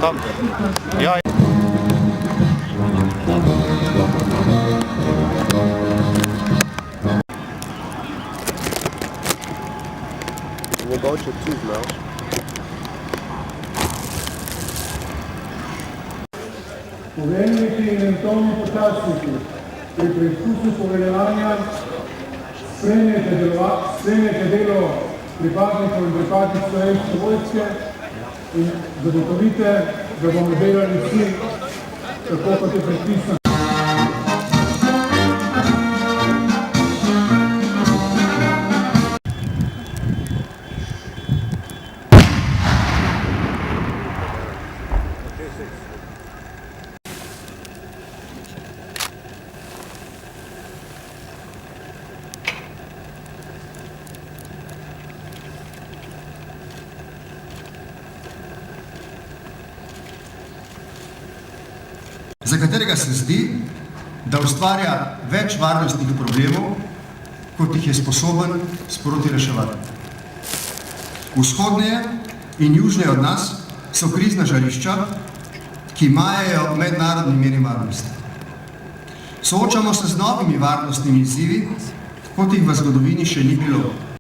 Tako. Ja. Mogoče ti znaš. Poveljniki in entovni počastniki pri preizkusu poveljevanja spremljate delo pripadnikov in pripadnic Slovenske vojske in zagotovite, da bomo delali vsi tako, kot je predpisano. Za katerega se zdi, da ustvarja več varnostnih problemov, kot jih je sposoben sproti reševati. Vzhodneje in južneje od nas so krizna žarišča, ki majejo mednarodni meri varnosti. Soočamo se z novimi varnostnimi izzivi, kot jih v zgodovini še ni bilo.